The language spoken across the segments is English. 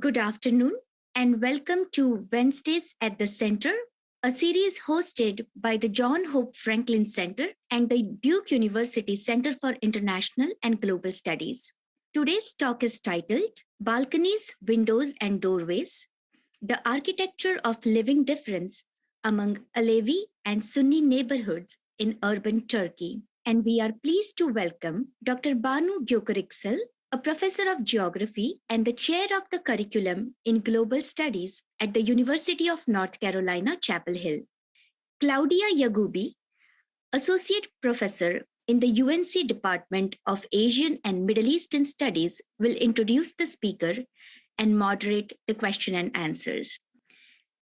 Good afternoon, and welcome to Wednesdays at the Center, a series hosted by the John Hope Franklin Center and the Duke University Center for International and Global Studies. Today's talk is titled Balconies, Windows, and Doorways: The Architecture of Living Difference Among Alevi and Sunni Neighborhoods in Urban Turkey. And we are pleased to welcome Dr. Banu Gökariksel, a professor of geography and the chair of the curriculum in global studies at the University of North Carolina, Chapel Hill. Claudia Yagubi, associate professor in the UNC Department of Asian and Middle Eastern Studies, will introduce the speaker and moderate the question and answers.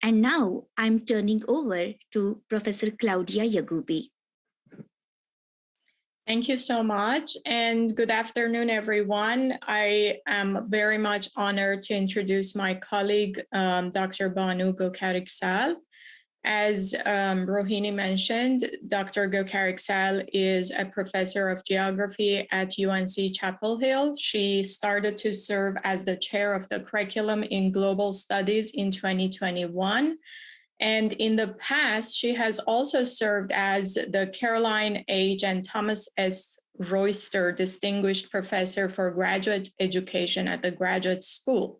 And now I'm turning over to Professor Claudia Yagubi. Thank you so much, and good afternoon, everyone. I am very much honored to introduce my colleague, Dr. Banu Gökariksel. As Rohini mentioned, Dr. Gökariksel is a professor of geography at UNC Chapel Hill. She started to serve as the chair of the curriculum in global studies in 2021. And in the past, she has also served as the Caroline H. and Thomas S. Royster Distinguished Professor for Graduate Education at the Graduate School.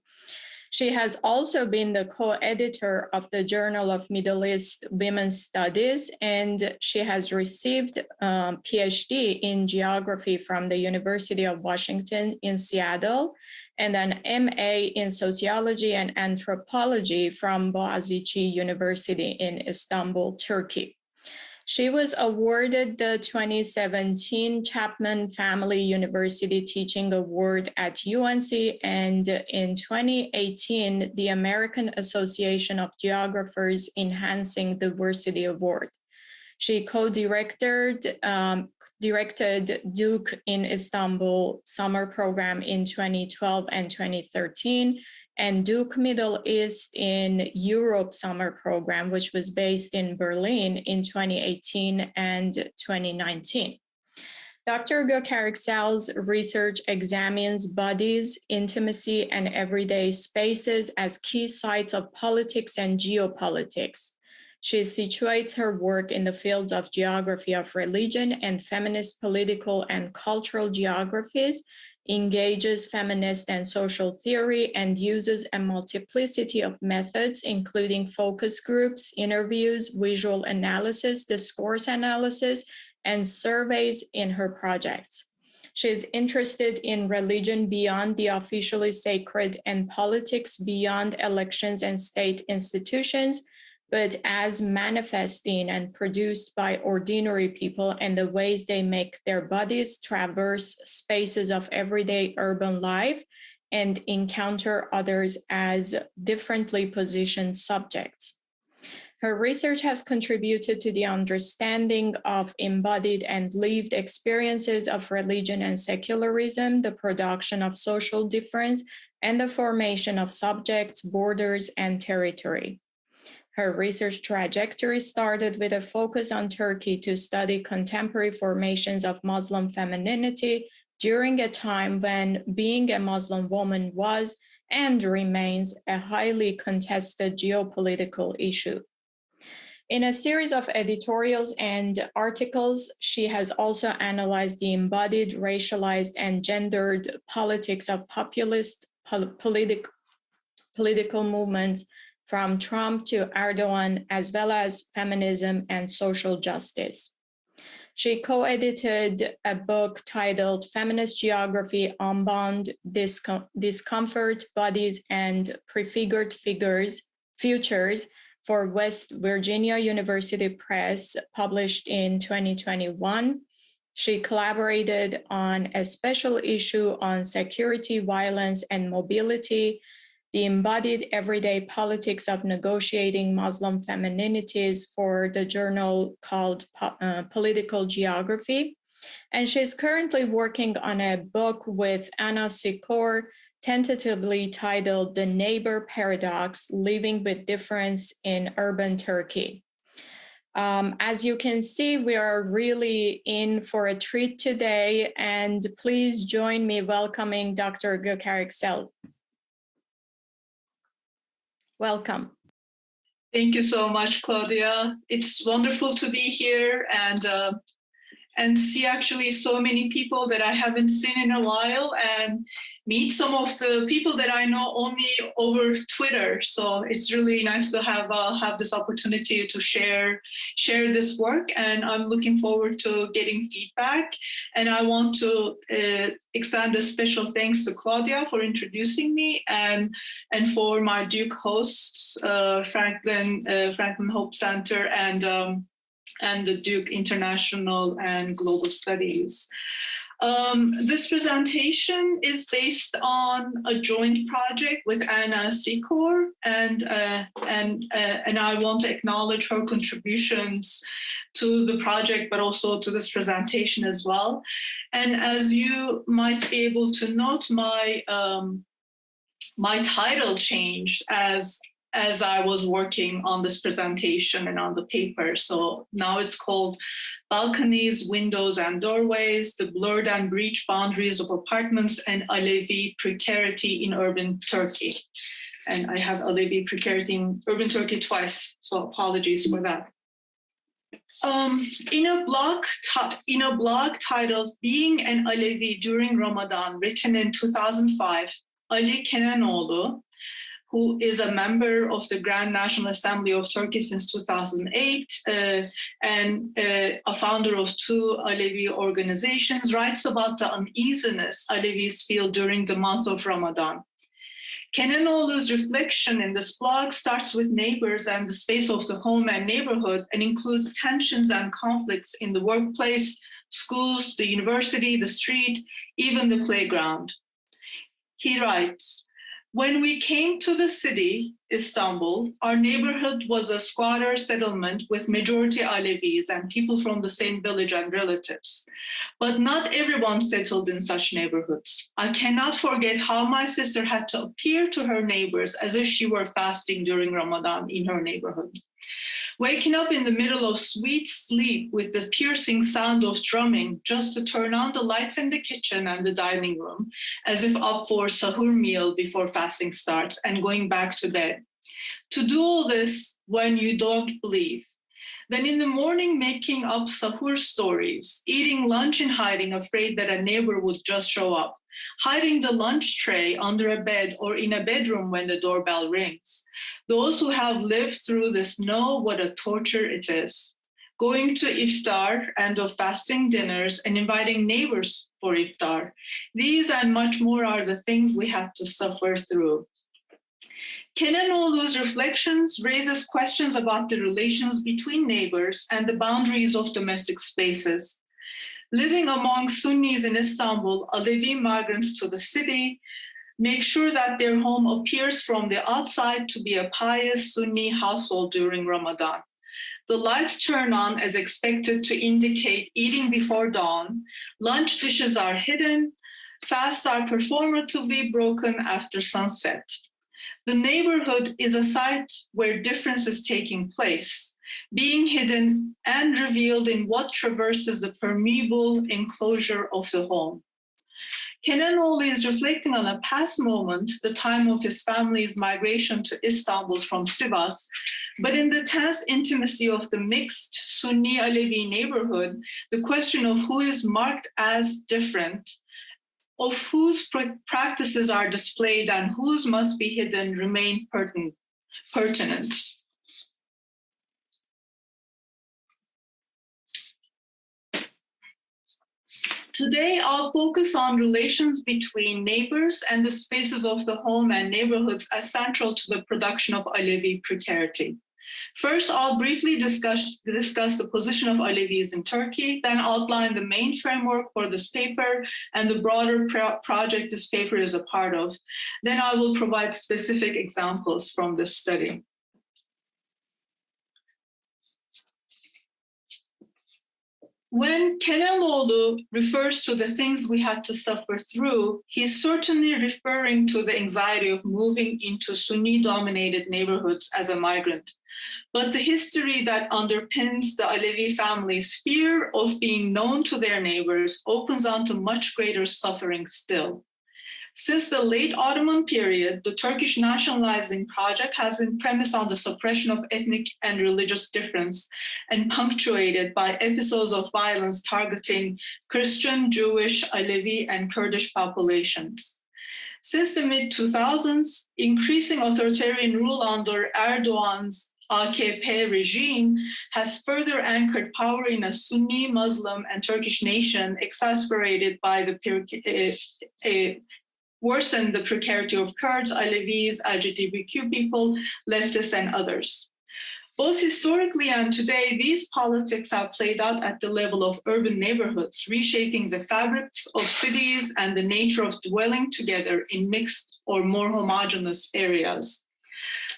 She has also been the co-editor of the Journal of Middle East Women's Studies, and she has received a PhD in geography from the University of Washington in Seattle, and an MA in sociology and anthropology from Boğaziçi University in Istanbul, Turkey. She was awarded the 2017 Chapman Family University Teaching Award at UNC, and in 2018, the American Association of Geographers Enhancing Diversity Award. She co-directed Duke in Istanbul summer program in 2012 and 2013, and Duke Middle East in Europe summer program, which was based in Berlin in 2018 and 2019. Dr. Gökariksel's research examines bodies, intimacy, and everyday spaces as key sites of politics and geopolitics. She situates her work in the fields of geography of religion and feminist political and cultural geographies, engages feminist and social theory, and uses a multiplicity of methods, including focus groups, interviews, visual analysis, discourse analysis, and surveys in her projects. She is interested in religion beyond the officially sacred and politics beyond elections and state institutions, but as manifesting and produced by ordinary people and the ways they make their bodies traverse spaces of everyday urban life and encounter others as differently positioned subjects. Her research has contributed to the understanding of embodied and lived experiences of religion and secularism, the production of social difference, and the formation of subjects, borders, and territory. Her research trajectory started with a focus on Turkey to study contemporary formations of Muslim femininity during a time when being a Muslim woman was and remains a highly contested geopolitical issue. In a series of editorials and articles, she has also analyzed the embodied, racialized, and gendered politics of populist political movements from Trump to Erdogan, as well as feminism and social justice. She co-edited a book titled Feminist Geography: Unbound Discomfort, Bodies, and Prefigured Futures for West Virginia University Press, published in 2021. She collaborated on a special issue on security, violence, and mobility, the embodied everyday politics of negotiating Muslim femininities, for the journal called Political Geography. And she's currently working on a book with Anna Sikor, tentatively titled The Neighbor Paradox: Living with Difference in Urban Turkey. As you can see, we are really in for a treat today, and please join me welcoming Dr. Gökariksel. Welcome. Thank you so much, Claudia. It's wonderful to be here and see actually so many people that I haven't seen in a while and meet some of the people that I know only over Twitter. So it's really nice to have this opportunity to share this work, and I'm looking forward to getting feedback. And I want to extend a special thanks to Claudia for introducing me and for my Duke hosts, Franklin Hope Center and the Duke International and Global Studies. This presentation is based on a joint project with Anna Secor, and I want to acknowledge her contributions to the project, but also to this presentation as well. And as you might be able to note, my title changed as I was working on this presentation and on the paper. So now it's called Balconies, Windows and Doorways, the Blurred and Breached Boundaries of Apartments and Alevi Precarity in Urban Turkey. And I have Alevi Precarity in Urban Turkey twice, so apologies for that. In a blog titled Being an Alevi During Ramadan, written in 2005, Ali Kenanoğlu, who is a member of the Grand National Assembly of Turkey since 2008 and a founder of two Alevi organizations, writes about the uneasiness Alevis feel during the month of Ramadan. Kenanoğlu's reflection in this blog starts with neighbors and the space of the home and neighborhood, and includes tensions and conflicts in the workplace, schools, the university, the street, even the playground. He writes, "When we came to the city, Istanbul, our neighborhood was a squatter settlement with majority Alevis and people from the same village and relatives. But not everyone settled in such neighborhoods. I cannot forget how my sister had to appear to her neighbors as if she were fasting during Ramadan in her neighborhood. Waking up in the middle of sweet sleep with the piercing sound of drumming just to turn on the lights in the kitchen and the dining room, as if up for sahur meal before fasting starts, and going back to bed. To do all this when you don't believe. Then in the morning making up sahur stories, eating lunch in hiding, afraid that a neighbor would just show up. Hiding the lunch tray under a bed or in a bedroom when the doorbell rings. Those who have lived through this know what a torture it is. Going to iftar and of fasting dinners and inviting neighbors for iftar. These and much more are the things we have to suffer through." Kenanoğlu's reflections raises questions about the relations between neighbors and the boundaries of domestic spaces. Living among Sunnis in Istanbul, Alevi migrants to the city make sure that their home appears from the outside to be a pious Sunni household during Ramadan. The lights turn on as expected to indicate eating before dawn. Lunch dishes are hidden. Fasts are performatively broken after sunset. The neighborhood is a site where difference is taking place, being hidden and revealed in what traverses the permeable enclosure of the home. Kenanoğlu is reflecting on a past moment, the time of his family's migration to Istanbul from Sivas, but in the tense intimacy of the mixed Sunni Alevi neighborhood, the question of who is marked as different, of whose practices are displayed and whose must be hidden remain pertinent. Today, I'll focus on relations between neighbors and the spaces of the home and neighborhoods as central to the production of Alevi precarity. First, I'll briefly discuss the position of Alevis in Turkey, then outline the main framework for this paper and the broader project this paper is a part of. Then I will provide specific examples from this study. When Kenanoğlu refers to the things we had to suffer through, he's certainly referring to the anxiety of moving into Sunni-dominated neighborhoods as a migrant. But the history that underpins the Alevi family's fear of being known to their neighbors opens onto much greater suffering still. Since the late Ottoman period, the Turkish nationalizing project has been premised on the suppression of ethnic and religious difference and punctuated by episodes of violence targeting Christian, Jewish, Alevi, and Kurdish populations. Since the mid-2000s, increasing authoritarian rule under Erdogan's AKP regime has further anchored power in a Sunni, Muslim, and Turkish nation, exacerbated by worsened the precarity of Kurds, Alevis, LGBTQ people, leftists, and others. Both historically and today, these politics have played out at the level of urban neighborhoods, reshaping the fabrics of cities and the nature of dwelling together in mixed or more homogeneous areas.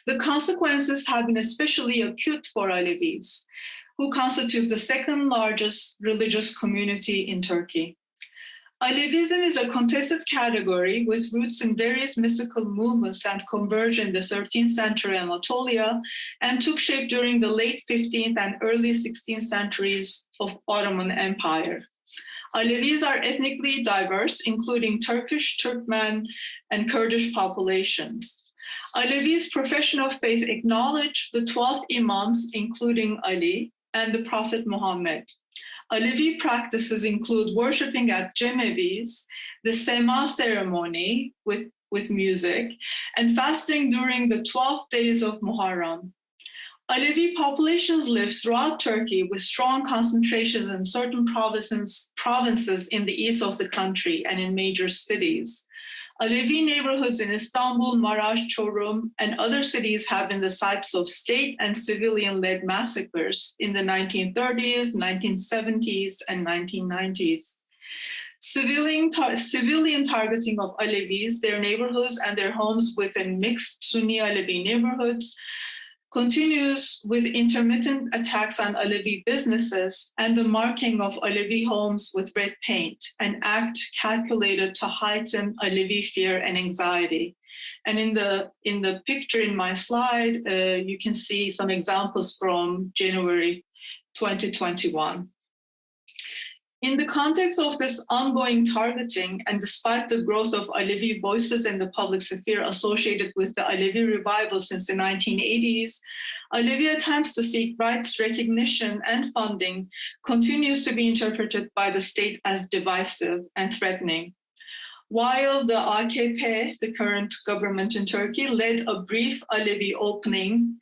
The consequences have been especially acute for Alevis, who constitute the second largest religious community in Turkey. Alevism is a contested category with roots in various mystical movements that converged in the 13th century Anatolia and took shape during the late 15th and early 16th centuries of Ottoman Empire. Alevis are ethnically diverse, including Turkish, Turkmen, and Kurdish populations. Alevi's profession of faith acknowledge the 12 imams, including Ali, and the Prophet Muhammad. Alevi practices include worshipping at Cemevis, the Sema ceremony with music, and fasting during the 12 days of Muharram. Alevi populations live throughout Turkey with strong concentrations in certain provinces in the east of the country and in major cities. Alevi neighborhoods in Istanbul, Maraş, Çorum, and other cities have been the sites of state and civilian-led massacres in the 1930s, 1970s, and 1990s. Civilian targeting of Alevis, their neighborhoods, and their homes within mixed Sunni Alevi neighborhoods continues with intermittent attacks on Alevi businesses and the marking of Alevi homes with red paint, an act calculated to heighten Alevi fear and anxiety. And in the picture in my slide, you can see some examples from January 2021. In the context of this ongoing targeting, and despite the growth of Alevi voices in the public sphere associated with the Alevi revival since the 1980s, Alevi attempts to seek rights recognition and funding continues to be interpreted by the state as divisive and threatening. While the AKP, the current government in Turkey, led a brief Alevi opening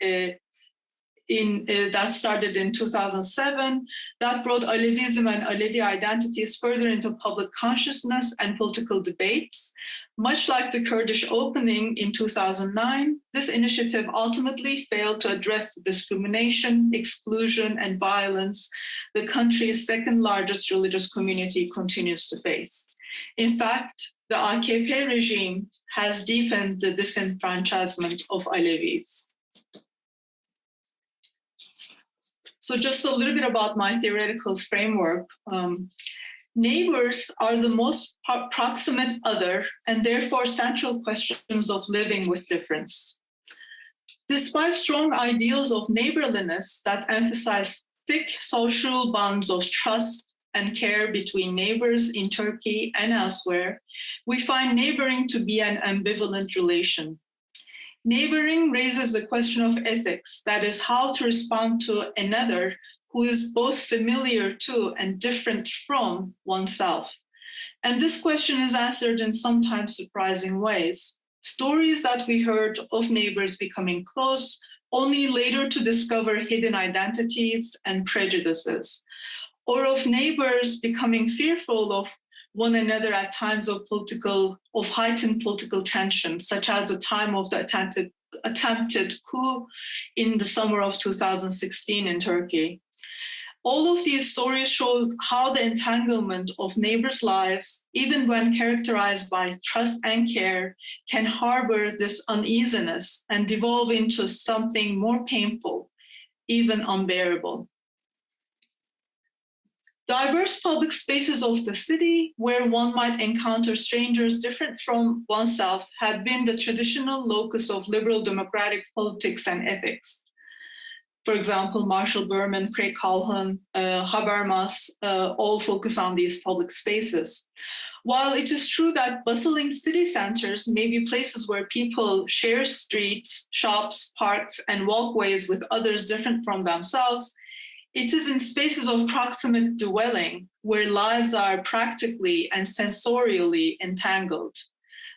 that started in 2007, that brought Alevism and Alevi identities further into public consciousness and political debates. Much like the Kurdish opening in 2009, this initiative ultimately failed to address the discrimination, exclusion, and violence the country's second largest religious community continues to face. In fact, the AKP regime has deepened the disenfranchisement of Alevis. So just a little bit about my theoretical framework. Neighbors are the most proximate other and therefore central questions of living with difference. Despite strong ideals of neighborliness that emphasize thick social bonds of trust and care between neighbors in Turkey and elsewhere, we find neighboring to be an ambivalent relation. Neighboring raises the question of ethics, that is, how to respond to another who is both familiar to and different from oneself. And this question is answered in sometimes surprising ways. Stories that we heard of neighbors becoming close, only later to discover hidden identities and prejudices, or of neighbors becoming fearful of one another at times of heightened political tension, such as the time of the attempted coup in the summer of 2016 in Turkey. All of these stories show how the entanglement of neighbors' lives, even when characterized by trust and care, can harbor this uneasiness and devolve into something more painful, even unbearable. Diverse public spaces of the city where one might encounter strangers different from oneself have been the traditional locus of liberal democratic politics and ethics. For example, Marshall Berman, Craig Calhoun, Habermas all focus on these public spaces. While it is true that bustling city centers may be places where people share streets, shops, parks, and walkways with others different from themselves, it is in spaces of proximate dwelling where lives are practically and sensorially entangled.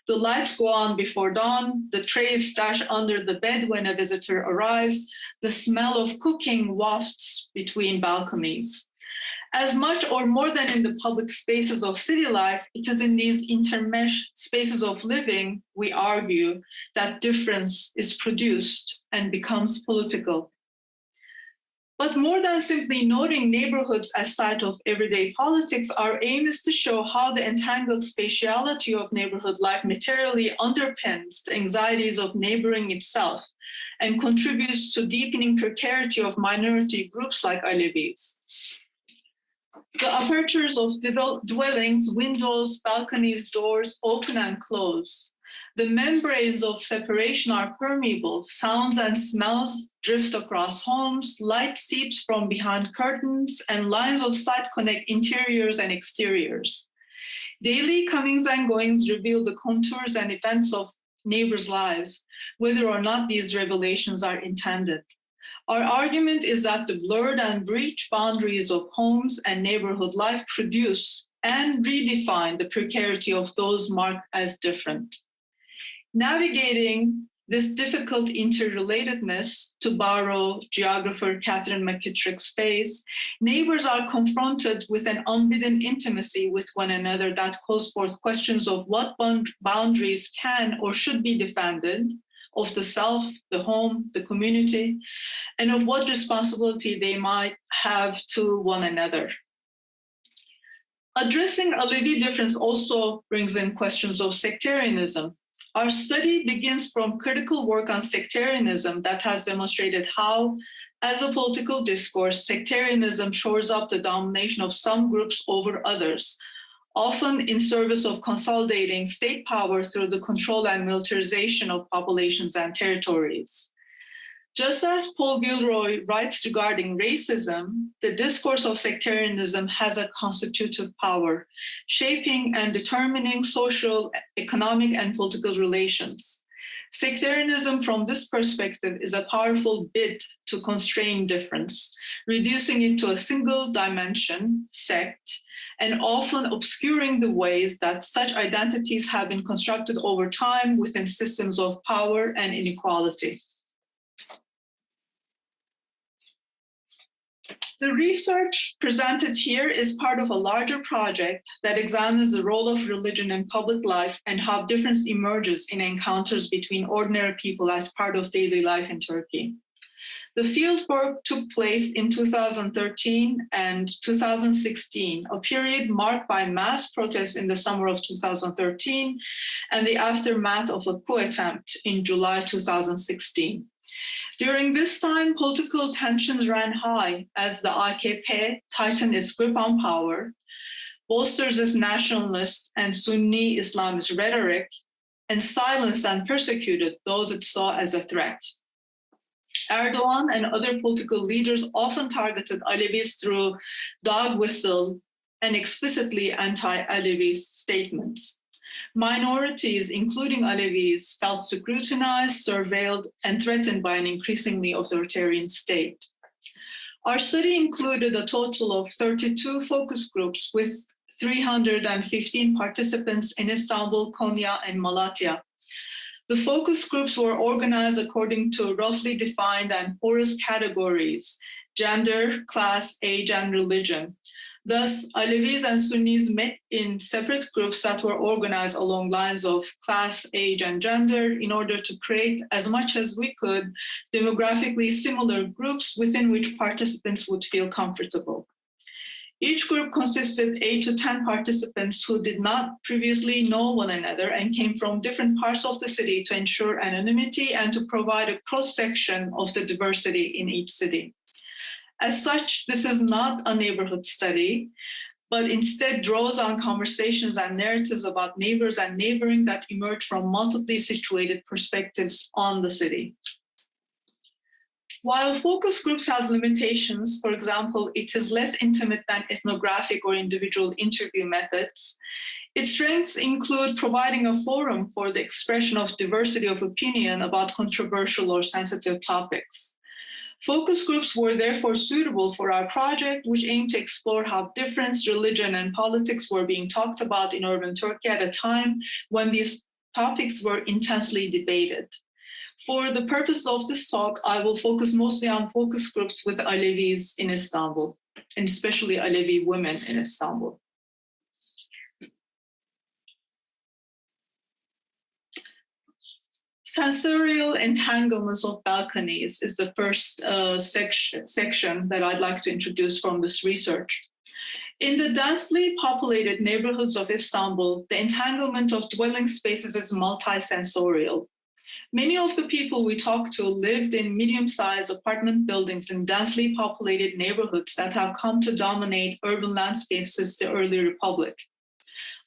The lights go on before dawn, the trays stash under the bed when a visitor arrives, the smell of cooking wafts between balconies. As much or more than in the public spaces of city life, it is in these intermeshed spaces of living, we argue, that difference is produced and becomes political. But more than simply noting neighborhoods as site of everyday politics, our aim is to show how the entangled spatiality of neighborhood life materially underpins the anxieties of neighboring itself and contributes to deepening precarity of minority groups like Alevis. The apertures of dwellings, windows, balconies, doors open and close. The membranes of separation are permeable. Sounds and smells drift across homes. Light seeps from behind curtains, and lines of sight connect interiors and exteriors. Daily comings and goings reveal the contours and events of neighbors' lives, whether or not these revelations are intended. Our argument is that the blurred and breached boundaries of homes and neighborhood life produce and redefine the precarity of those marked as different. Navigating this difficult interrelatedness, to borrow geographer Catherine McKittrick's phrase, neighbors are confronted with an unbidden intimacy with one another that calls forth questions of what boundaries can or should be defended, of the self, the home, the community, and of what responsibility they might have to one another. Addressing Alevi difference also brings in questions of sectarianism. Our study begins from critical work on sectarianism that has demonstrated how, as a political discourse, sectarianism shores up the domination of some groups over others, often in service of consolidating state power through the control and militarization of populations and territories. Just as Paul Gilroy writes regarding racism, the discourse of sectarianism has a constitutive power, shaping and determining social, economic, and political relations. Sectarianism from this perspective is a powerful bid to constrain difference, reducing it to a single dimension, sect, and often obscuring the ways that such identities have been constructed over time within systems of power and inequality. The research presented here is part of a larger project that examines the role of religion in public life and how difference emerges in encounters between ordinary people as part of daily life in Turkey. The fieldwork took place in 2013 and 2016, a period marked by mass protests in the summer of 2013 and the aftermath of a coup attempt in July 2016. During this time, political tensions ran high as the AKP tightened its grip on power, bolstered its nationalist and Sunni Islamist rhetoric, and silenced and persecuted those it saw as a threat. Erdogan and other political leaders often targeted Alevis through dog whistle and explicitly anti-Alevi statements. Minorities, including Alevis, felt scrutinized, surveilled, and threatened by an increasingly authoritarian state. Our study included a total of 32 focus groups with 315 participants in Istanbul, Konya, and Malatya. The focus groups were organized according to roughly defined and porous categories: gender, class, age, and religion. Thus, Alevis and Sunnis met in separate groups that were organized along lines of class, age, and gender in order to create, as much as we could, demographically similar groups within which participants would feel comfortable. Each group consisted 8 to 10 participants who did not previously know one another and came from different parts of the city to ensure anonymity and to provide a cross-section of the diversity in each city. As such, this is not a neighborhood study, but instead draws on conversations and narratives about neighbors and neighboring that emerge from multiply situated perspectives on the city. While focus groups has limitations, for example, it is less intimate than ethnographic or individual interview methods, Its strengths include providing a forum for the expression of diversity of opinion about controversial or sensitive topics. Focus groups were therefore suitable for our project, which aimed to explore how difference, religion, and politics were being talked about in urban Turkey at a time when these topics were intensely debated. For the purpose of this talk, I will focus mostly on focus groups with Alevis in Istanbul, and especially Alevi women in Istanbul. Sensorial entanglements of balconies is the first section that I'd like to introduce from this research. In the densely populated neighborhoods of Istanbul, the entanglement of dwelling spaces is multisensorial. Many of the people we talked to lived in medium-sized apartment buildings in densely populated neighborhoods that have come to dominate urban landscapes since the early republic.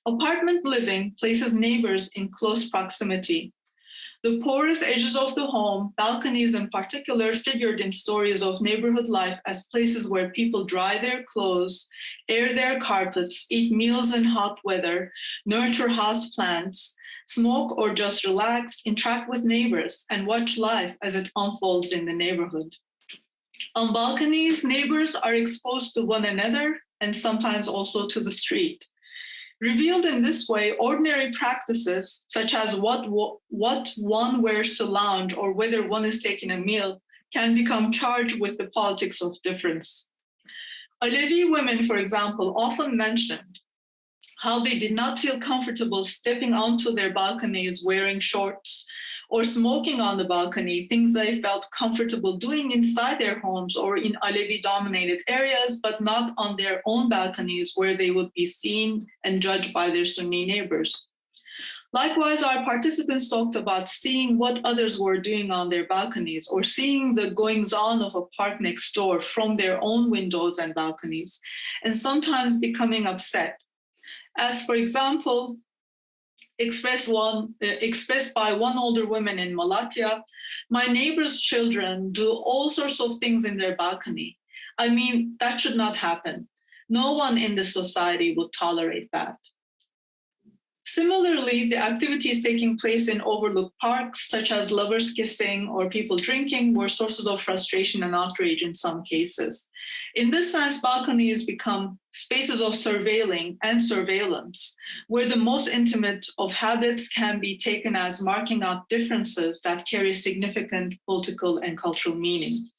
Apartment living places neighbors in close proximity. The porous edges of the home, balconies in particular, figured in stories of neighborhood life as places where people dry their clothes, air their carpets, eat meals in hot weather, nurture houseplants, smoke or just relax, interact with neighbors, and watch life as it unfolds in the neighborhood. On balconies, neighbors are exposed to one another and sometimes also to the street. Revealed in this way, ordinary practices, such as what one wears to lounge or whether one is taking a meal, can become charged with the politics of difference. Alevi women, for example, often mentioned how they did not feel comfortable stepping onto their balconies wearing shorts or smoking on the balcony, things they felt comfortable doing inside their homes or in Alevi-dominated areas, but not on their own balconies where they would be seen and judged by their Sunni neighbors. Likewise, our participants talked about seeing what others were doing on their balconies or seeing the goings-on of a park next door from their own windows and balconies, and sometimes becoming upset. As, for example, expressed by one older woman in Malatya, my neighbor's children do all sorts of things in their balcony. I mean, that should not happen. No one in this society would tolerate that. Similarly, the activities taking place in overlooked parks, such as lovers kissing or people drinking, were sources of frustration and outrage in some cases. In this sense, balconies become spaces of surveilling and surveillance, where the most intimate of habits can be taken as marking out differences that carry significant political and cultural meaning.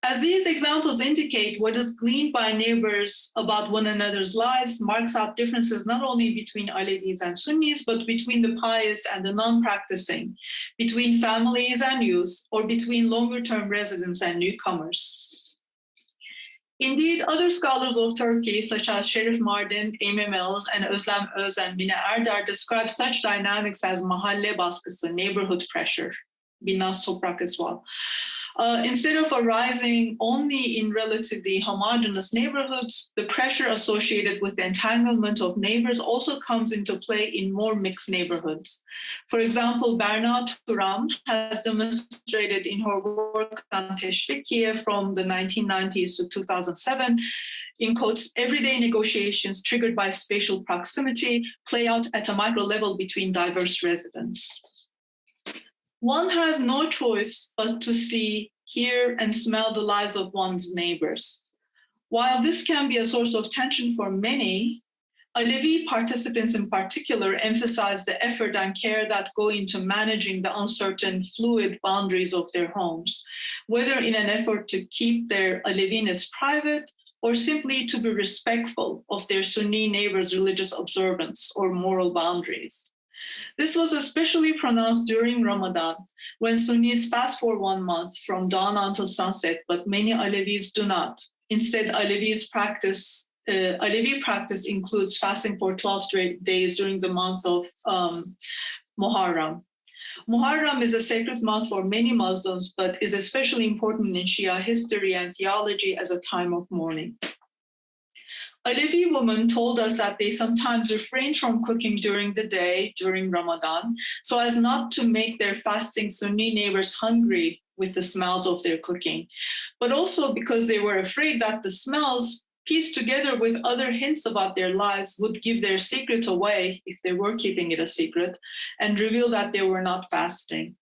As these examples indicate, what is gleaned by neighbors about one another's lives marks out differences not only between Alevis and Sunnis, but between the pious and the non-practicing, between families and youth, or between longer-term residents and newcomers. Indeed, other scholars of Turkey, such as Şerif Mardin, Amy Mills, and Özlem Öz and Mine Erdar, describe such dynamics as mahalle baskısı, neighborhood pressure, Binas Toprak as well. Instead of arising only in relatively homogeneous neighborhoods, the pressure associated with the entanglement of neighbors also comes into play in more mixed neighborhoods. For example, Berna Turam has demonstrated in her work on Teşvikiye from the 1990s to 2007, in quotes, everyday negotiations triggered by spatial proximity play out at a micro level between diverse residents. One has no choice but to see, hear, and smell the lives of one's neighbors. While this can be a source of tension for many, Alevi participants in particular emphasize the effort and care that go into managing the uncertain, fluid boundaries of their homes, whether in an effort to keep their Aleviness private or simply to be respectful of their Sunni neighbors' religious observance or moral boundaries. This was especially pronounced during Ramadan, when Sunnis fast for 1 month from dawn until sunset, but many Alevis do not. Instead, Alevi practice includes fasting for 12 days during the month of Muharram. Muharram is a sacred month for many Muslims, but is especially important in Shia history and theology as a time of mourning. Alevi women told us that they sometimes refrained from cooking during the day, during Ramadan, so as not to make their fasting Sunni neighbors hungry with the smells of their cooking, but also because they were afraid that the smells pieced together with other hints about their lives, would give their secret away if they were keeping it a secret and reveal that they were not fasting.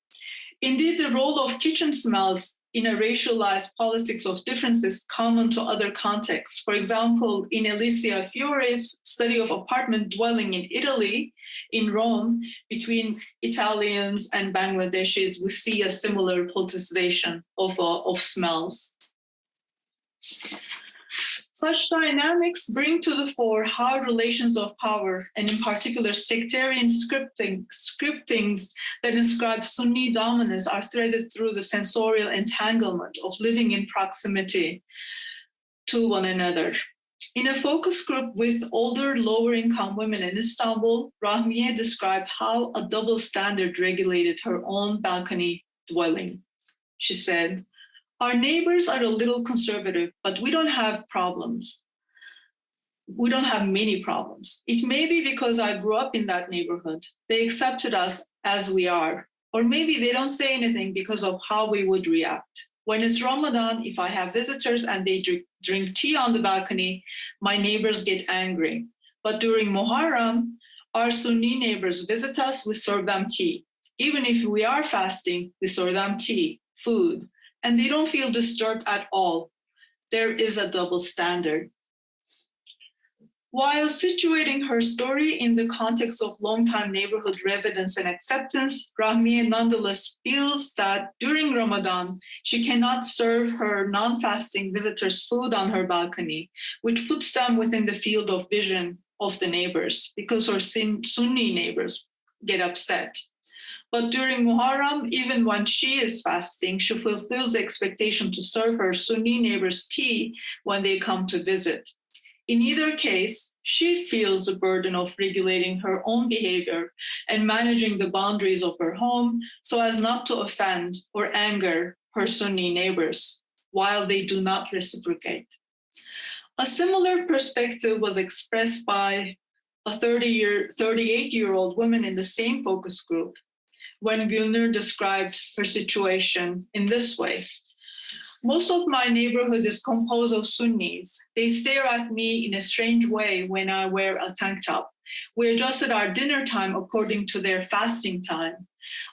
Indeed, the role of kitchen smells in a racialized politics of difference is common to other contexts. For example, in Alicia Fiore's study of apartment dwelling in Italy, in Rome, between Italians and Bangladeshis, we see a similar politicization of smells. Such dynamics bring to the fore how relations of power, and in particular sectarian scriptings that inscribe Sunni dominance, are threaded through the sensorial entanglement of living in proximity to one another. In a focus group with older, lower-income women in Istanbul, Rahmiye described how a double standard regulated her own balcony dwelling. She said, "Our neighbors are a little conservative, but we don't have problems. We don't have many problems. It may be because I grew up in that neighborhood. They accepted us as we are. Or maybe they don't say anything because of how we would react. When it's Ramadan, if I have visitors and they drink tea on the balcony, my neighbors get angry. But during Muharram, our Sunni neighbors visit us, we serve them tea. Even if we are fasting, we serve them tea, food. And they don't feel disturbed at all. There is a double standard." While situating her story in the context of longtime neighborhood residence and acceptance, Rahmiye nonetheless feels that during Ramadan, she cannot serve her non-fasting visitors food on her balcony, which puts them within the field of vision of the neighbors, because her Sunni neighbors get upset. But during Muharram, even when she is fasting, she fulfills the expectation to serve her Sunni neighbors tea when they come to visit. In either case, she feels the burden of regulating her own behavior and managing the boundaries of her home so as not to offend or anger her Sunni neighbors, while they do not reciprocate. A similar perspective was expressed by a 38-year-old woman in the same focus group, when Gülnur described her situation in this way. "Most of my neighborhood is composed of Sunnis. They stare at me in a strange way when I wear a tank top. We adjusted our dinner time according to their fasting time.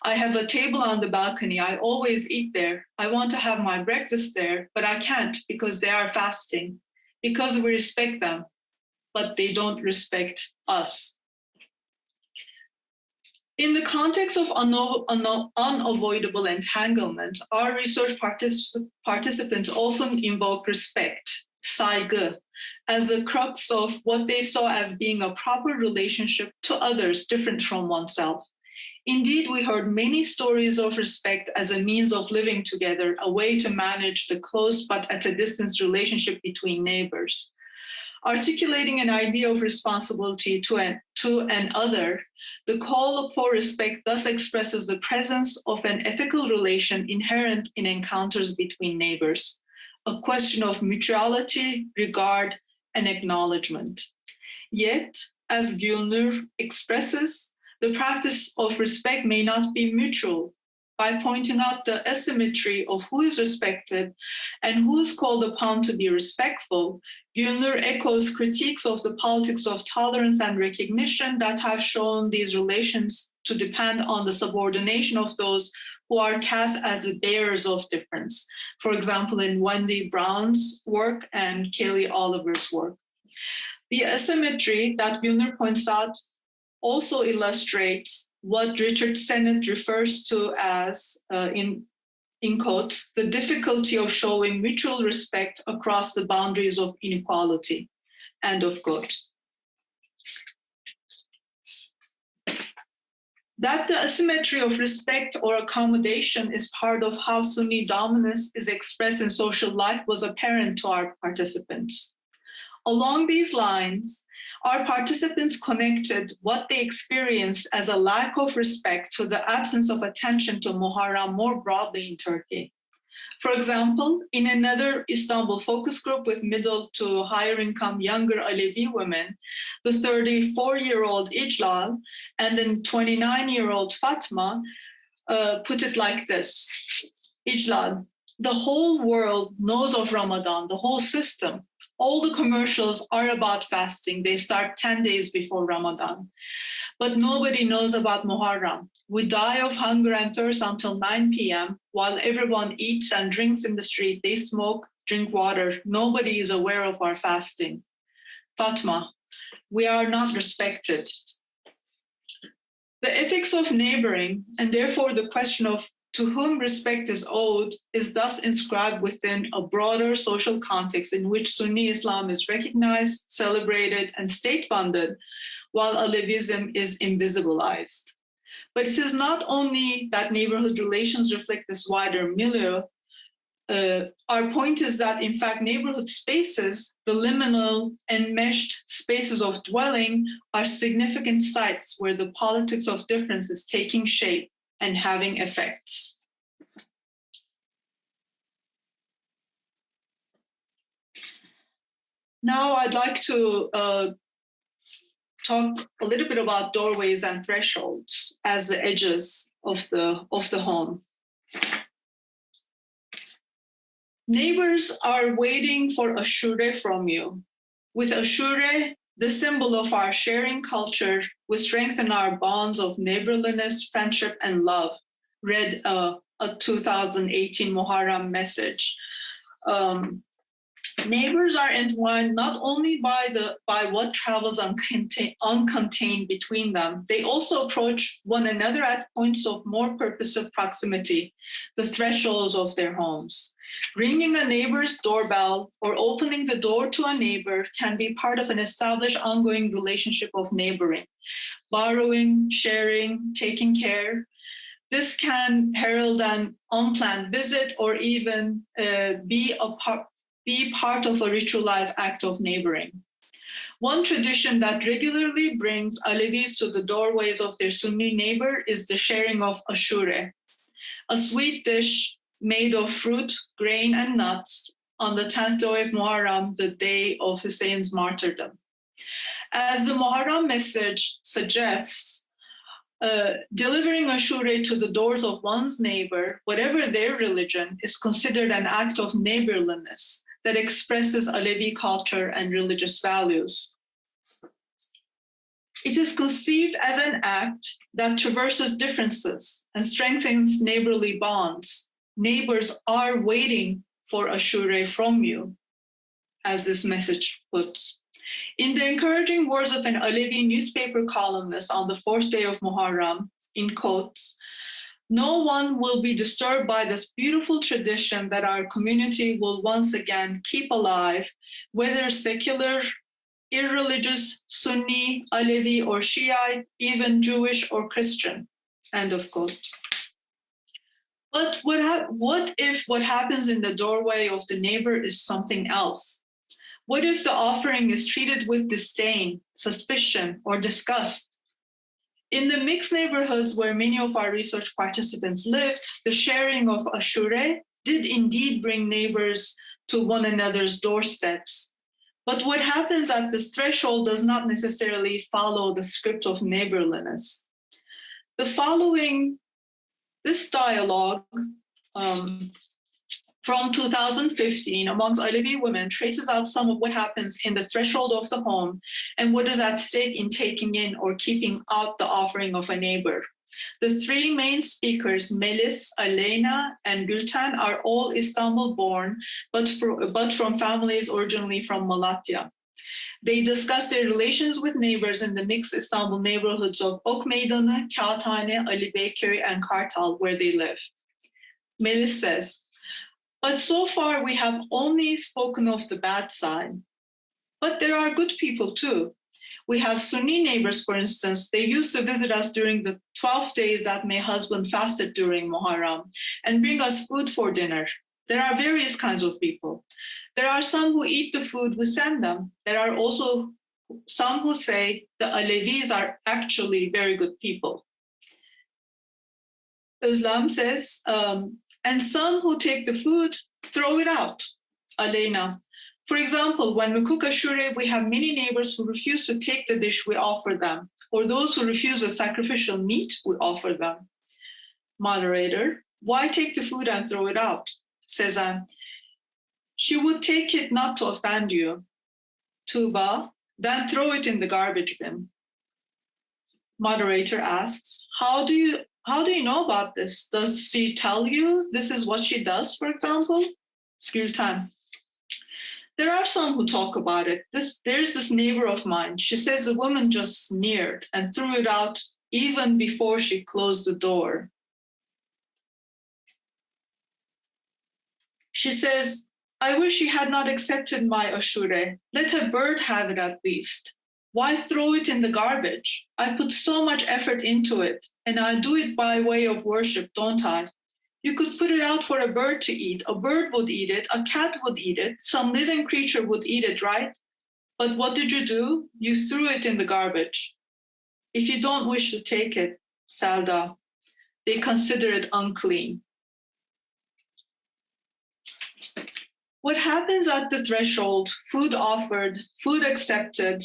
I have a table on the balcony. I always eat there. I want to have my breakfast there, but I can't because they are fasting. Because we respect them, but they don't respect us." In the context of unavoidable entanglement, our research participants often invoke respect, saygı, as the crux of what they saw as being a proper relationship to others different from oneself. Indeed, we heard many stories of respect as a means of living together, a way to manage the close but at a distance relationship between neighbors. Articulating an idea of responsibility to an other, the call for respect thus expresses the presence of an ethical relation inherent in encounters between neighbors, a question of mutuality, regard, and acknowledgement. Yet, as Gülnur expresses, the practice of respect may not be mutual. By pointing out the asymmetry of who is respected and who is called upon to be respectful, Gülnur echoes critiques of the politics of tolerance and recognition that have shown these relations to depend on the subordination of those who are cast as the bearers of difference. For example, in Wendy Brown's work and Kelly Oliver's work. The asymmetry that Gülnur points out also illustrates what Richard Sennett refers to as, in quote, the difficulty of showing mutual respect across the boundaries of inequality, end of quote. That the asymmetry of respect or accommodation is part of how Sunni dominance is expressed in social life was apparent to our participants. Along these lines, our participants connected what they experienced as a lack of respect to the absence of attention to Muharram more broadly in Turkey. For example, in another Istanbul focus group with middle to higher income younger Alevi women, the 34-year-old Ijlal and the 29-year-old Fatma put it like this. Ijlal, the whole world knows of Ramadan, the whole system. All the commercials are about fasting. They start 10 days before Ramadan. But nobody knows about Muharram. We die of hunger and thirst until 9 p.m. while everyone eats and drinks in the street. They smoke, drink water. Nobody is aware of our fasting. Fatma, we are not respected. The ethics of neighboring, and therefore the question of to whom respect is owed, is thus inscribed within a broader social context in which Sunni Islam is recognized, celebrated, and state-funded, while Alevism is invisibilized. But it is not only that neighborhood relations reflect this wider milieu. Our point is that, in fact, neighborhood spaces, the liminal enmeshed spaces of dwelling, are significant sites where the politics of difference is taking shape and having effects. Now I'd like to talk a little bit about doorways and thresholds as the edges of the home. Neighbors are waiting for Ashure from you. With Ashure, the symbol of our sharing culture, we strengthen our bonds of neighborliness, friendship, and love. Read a 2018 Muharram message. Neighbors are entwined not only by what travels uncontained between them, they also approach one another at points of more purposive proximity, the thresholds of their homes. Ringing a neighbor's doorbell or opening the door to a neighbor can be part of an established ongoing relationship of neighboring, borrowing, sharing, taking care. This can herald an unplanned visit or even be part of a ritualized act of neighboring. One tradition that regularly brings Alevis to the doorways of their Sunni neighbor is the sharing of Ashure, a sweet dish made of fruit, grain, and nuts on the 10th day of Muharram, the day of Hussein's martyrdom. As the Muharram message suggests, delivering Ashure to the doors of one's neighbor, whatever their religion, is considered an act of neighborliness that expresses Alevi culture and religious values. It is conceived as an act that traverses differences and strengthens neighborly bonds. Neighbors are waiting for Ashure from you, as this message puts. In the encouraging words of an Alevi newspaper columnist on the 4th day of Muharram, in quotes, "No one will be disturbed by this beautiful tradition that our community will once again keep alive, whether secular, irreligious, Sunni, Alevi, or Shiite, even Jewish or Christian," end of quote. But what if what happens in the doorway of the neighbor is something else? What if the offering is treated with disdain, suspicion, or disgust? In the mixed neighborhoods where many of our research participants lived, the sharing of Ashure did indeed bring neighbors to one another's doorsteps. But what happens at this threshold does not necessarily follow the script of neighborliness. This dialogue from 2015 amongst Alevi women traces out some of what happens in the threshold of the home and what is at stake in taking in or keeping out the offering of a neighbor. The three main speakers, Melis, Aleyna, and Gülten, are all Istanbul born, but from families originally from Malatya. They discuss their relations with neighbors in the mixed Istanbul neighborhoods of Ok Meydanı, Kağıthane, Ali Beyköy, and Kartal, where they live. Melis says, "But so far we have only spoken of the bad side. But there are good people too. We have Sunni neighbors, for instance. They used to visit us during the 12 days that my husband fasted during Muharram and bring us food for dinner. There are various kinds of people. There are some who eat the food we send them. There are also some who say the Alevis are actually very good people." Islam says, "And some who take the food, throw it out." Aleyna, "For example, when we cook Ashure, we have many neighbors who refuse to take the dish we offer them, or those who refuse the sacrificial meat we offer them." Moderator, "Why take the food and throw it out?" Sezen, She would take it not to offend you, Tuba, then throw it in the garbage bin. Moderator asks, how do you know about this? Does she tell you this is what she does, for example? Gülten. There are some who talk about it. There's this neighbor of mine. She says the woman just sneered and threw it out even before she closed the door. She says, I wish she had not accepted my Ashure. Let a bird have it at least. Why throw it in the garbage? I put so much effort into it, and I do it by way of worship, don't I? You could put it out for a bird to eat. A bird would eat it, a cat would eat it, some living creature would eat it, right? But what did you do? You threw it in the garbage. If you don't wish to take it, Selda, they consider it unclean. What happens at the threshold, food offered, food accepted,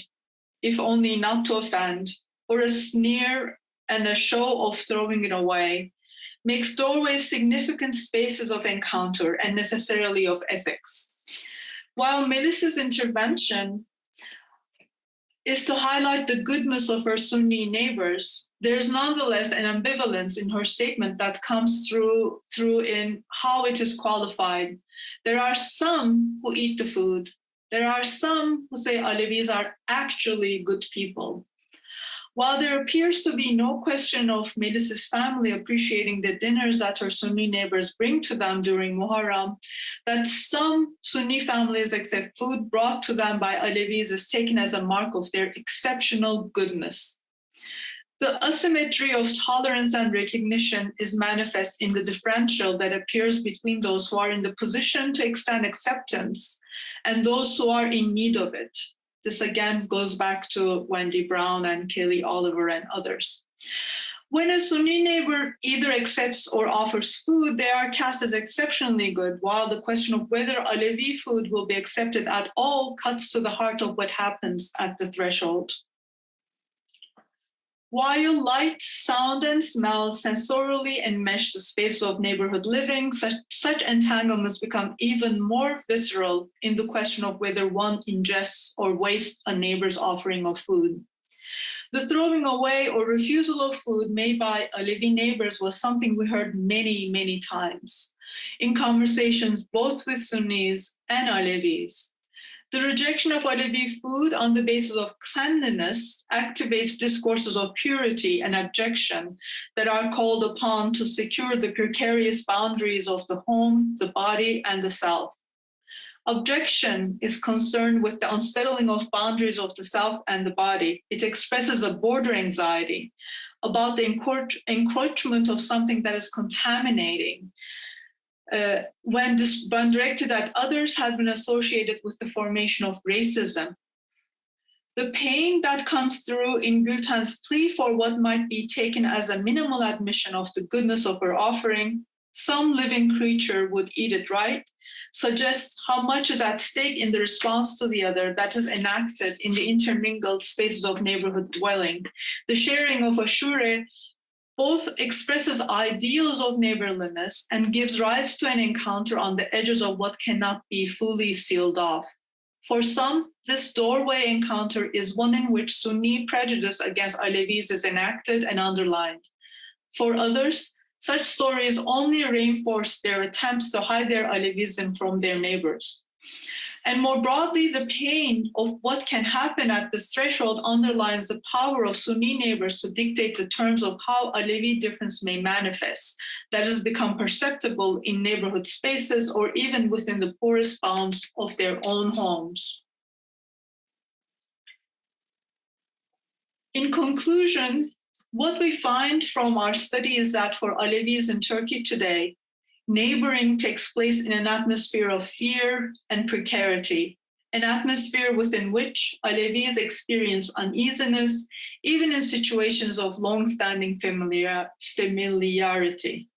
if only not to offend, or a sneer and a show of throwing it away, makes doorways significant spaces of encounter and necessarily of ethics. While Melis's intervention is to highlight the goodness of her Sunni neighbors, there is nonetheless an ambivalence in her statement that comes through in how it is qualified. There are some who eat the food. There are some who say Alevis are actually good people. While there appears to be no question of Melis's family appreciating the dinners that her Sunni neighbors bring to them during Muharram, that some Sunni families accept food brought to them by Alevis is taken as a mark of their exceptional goodness. The asymmetry of tolerance and recognition is manifest in the differential that appears between those who are in the position to extend acceptance and those who are in need of it. This again goes back to Wendy Brown and Kelly Oliver and others. When a Sunni neighbor either accepts or offers food, they are cast as exceptionally good, while the question of whether Alevi food will be accepted at all cuts to the heart of what happens at the threshold. While light, sound, and smell sensorially enmesh the space of neighborhood living, such entanglements become even more visceral in the question of whether one ingests or wastes a neighbor's offering of food. The throwing away or refusal of food made by Alevi neighbors was something we heard many, many times in conversations both with Sunnis and Alevis. The rejection of Alevi food on the basis of cleanliness activates discourses of purity and abjection that are called upon to secure the precarious boundaries of the home, the body, and the self. Objection is concerned with the unsettling of boundaries of the self and the body. It expresses a border anxiety about the encroachment of something that is contaminating. When directed at others has been associated with the formation of racism. The pain that comes through in Gülten's plea for what might be taken as a minimal admission of the goodness of her offering, some living creature would eat it, right, suggests how much is at stake in the response to the other that is enacted in the intermingled spaces of neighborhood dwelling. The sharing of Ashure both expresses ideals of neighborliness and gives rise to an encounter on the edges of what cannot be fully sealed off. For some, this doorway encounter is one in which Sunni prejudice against Alevis is enacted and underlined. For others, such stories only reinforce their attempts to hide their Alevism from their neighbors. And more broadly, the pain of what can happen at this threshold underlines the power of Sunni neighbors to dictate the terms of how Alevi difference may manifest, that has become perceptible in neighborhood spaces or even within the porous bounds of their own homes. In conclusion, what we find from our study is that for Alevis in Turkey today, neighboring takes place in an atmosphere of fear and precarity, an atmosphere within which Alevis experience uneasiness, even in situations of long-standing familiarity.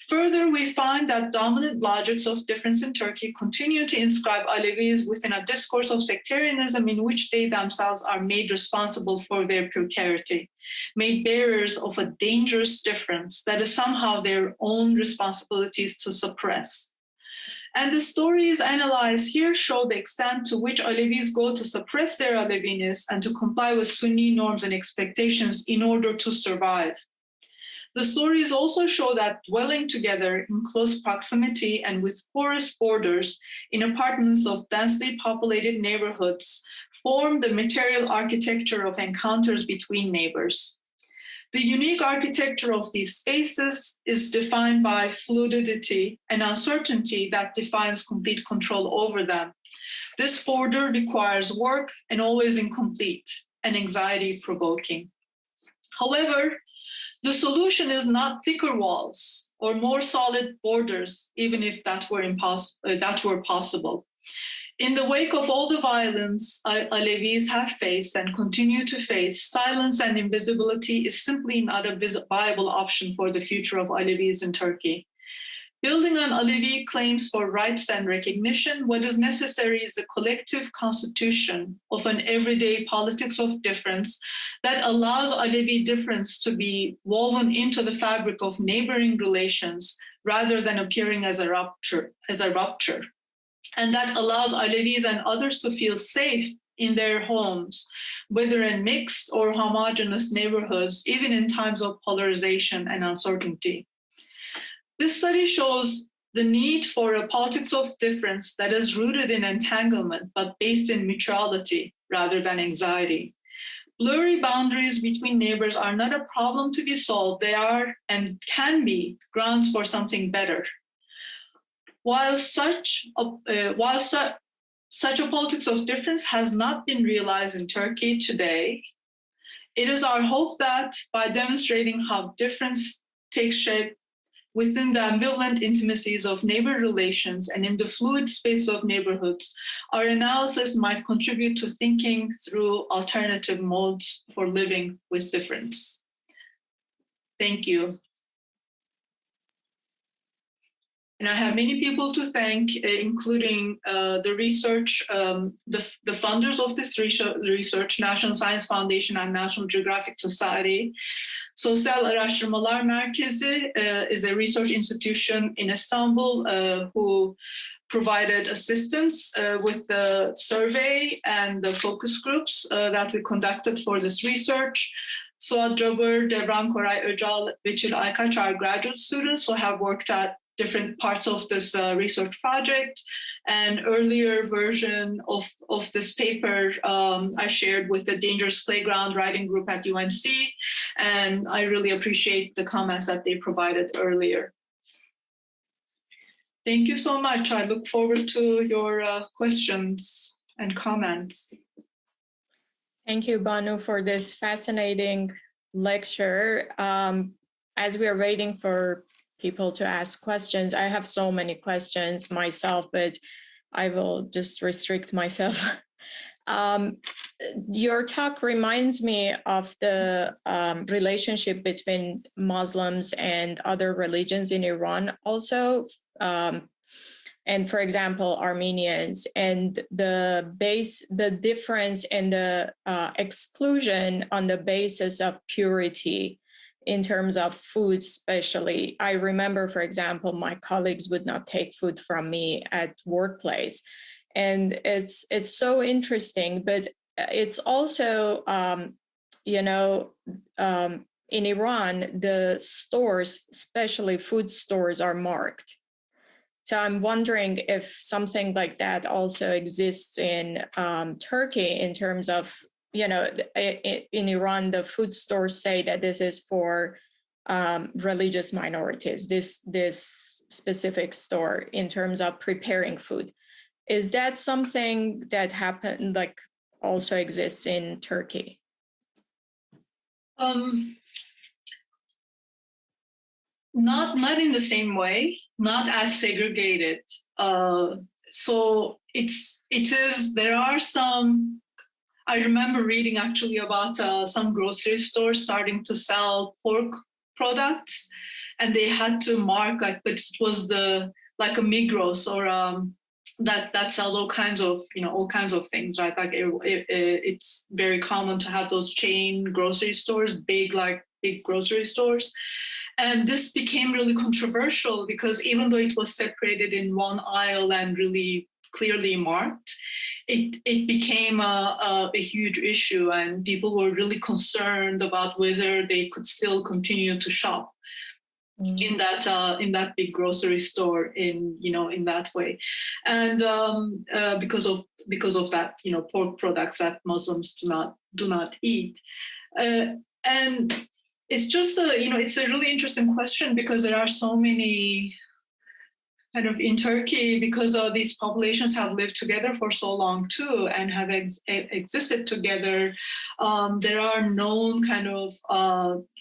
Further, we find that dominant logics of difference in Turkey continue to inscribe Alevis within a discourse of sectarianism in which they themselves are made responsible for their precarity, made bearers of a dangerous difference that is somehow their own responsibilities to suppress. And the stories analyzed here show the extent to which Alevis go to suppress their Aleviness and to comply with Sunni norms and expectations in order to survive. The stories also show that dwelling together in close proximity and with porous borders in apartments of densely populated neighborhoods form the material architecture of encounters between neighbors. The unique architecture of these spaces is defined by fluidity and uncertainty that defines complete control over them. This border requires work and always incomplete and anxiety-provoking. However, the solution is not thicker walls or more solid borders, even if that were possible. In the wake of all the violence Alevis have faced and continue to face, silence and invisibility is simply not a viable option for the future of Alevis in Turkey. Building on Alevi claims for rights and recognition, what is necessary is a collective constitution of an everyday politics of difference that allows Alevi difference to be woven into the fabric of neighboring relations rather than appearing as a rupture, and that allows Alevis and others to feel safe in their homes, whether in mixed or homogeneous neighborhoods, even in times of polarization and uncertainty. This study shows the need for a politics of difference that is rooted in entanglement, but based in mutuality rather than anxiety. Blurry boundaries between neighbors are not a problem to be solved. They are and can be grounds for something better. While such a politics of difference has not been realized in Turkey today, it is our hope that by demonstrating how difference takes shape within the ambivalent intimacies of neighbor relations and in the fluid space of neighborhoods, our analysis might contribute to thinking through alternative modes for living with difference. Thank you. And I have many people to thank, including the research, the funders of this research, National Science Foundation and National Geographic Society. Sosyal Araştırmalar Merkezi is a research institution in Istanbul who provided assistance with the survey and the focus groups that we conducted for this research. Suat Jabir, Devran Koray Öcal, Betül Aykaç are graduate students who have worked at different parts of this research project. An earlier version of this paper I shared with the Dangerous Playground writing group at UNC, and I really appreciate the comments that they provided earlier. Thank you so much. I look forward to your questions and comments. Thank you, Banu, for this fascinating lecture. As we are waiting for people to ask questions, I have so many questions myself, but I will just restrict myself. Your talk reminds me of the relationship between Muslims and other religions in Iran also. And for example, Armenians, and the difference in the exclusion on the basis of purity in terms of food, especially. I remember, for example, my colleagues would not take food from me at workplace. And it's so interesting, but it's also, in Iran, the stores, especially food stores, are marked. So I'm wondering if something like that also exists in Turkey in terms of, in Iran, the food stores say that this is for religious minorities, this specific store in terms of preparing food. Is that something that happened, like also exists in Turkey? Not in the same way, not as segregated. So it is, there are some, I remember reading actually about some grocery stores starting to sell pork products, and they had to mark but it was like a Migros or that sells all kinds of things, right? Like it's very common to have those chain grocery stores, big grocery stores. And this became really controversial because even though it was separated in one aisle and really clearly marked, it became a huge issue, and people were really concerned about whether they could still continue to shop in that big grocery store in that way, and because of that, pork products that Muslims do not eat, and it's just it's a really interesting question because there are so many kind of in Turkey, because these populations have lived together for so long too and have existed together. There are known kind of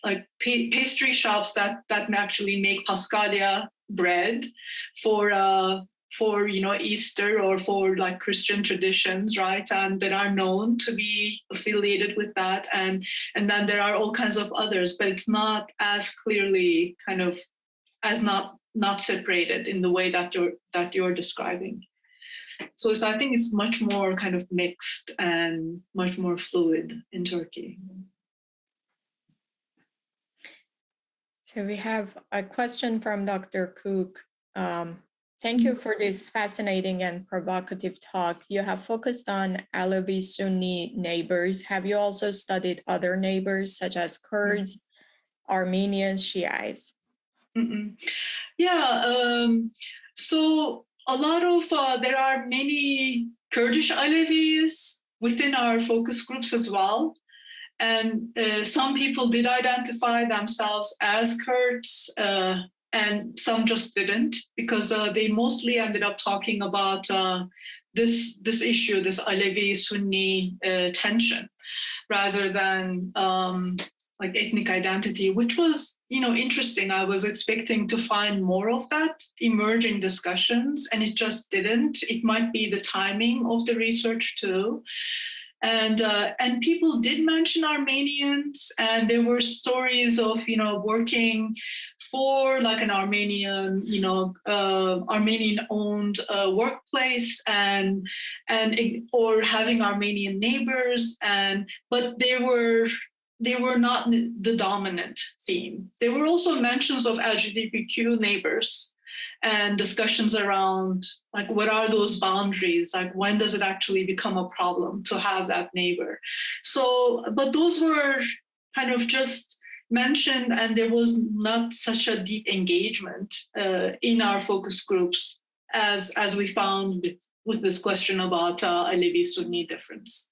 like pastry shops that actually make pascalia bread for Easter or for like Christian traditions, right? And that are known to be affiliated with that, and then there are all kinds of others, but it's not as clearly kind of as not separated in the way that you're describing. So I think it's much more kind of mixed and much more fluid in Turkey. So we have a question from Dr. Cook. Thank you for this fascinating and provocative talk. You have focused on Alevi Sunni neighbors. Have you also studied other neighbors such as Kurds, Armenians, Shiites? Yeah, so a lot of there are many Kurdish Alevis within our focus groups as well, and some people did identify themselves as Kurds, and some just didn't, because they mostly ended up talking about this issue, this Alevi Sunni tension, rather than like ethnic identity, which was interesting. I was expecting to find more of that emerging discussions, and it just didn't. It might be the timing of the research too. And people did mention Armenians, and there were stories of working for like an Armenian, Armenian-owned workplace, and or having Armenian neighbors, but they were not the dominant theme. There were also mentions of LGBTQ neighbors and discussions around like what are those boundaries, like when does it actually become a problem to have that neighbor. So but those were kind of just mentioned, and there was not such a deep engagement in our focus groups as we found with this question about Alevi Sunni difference.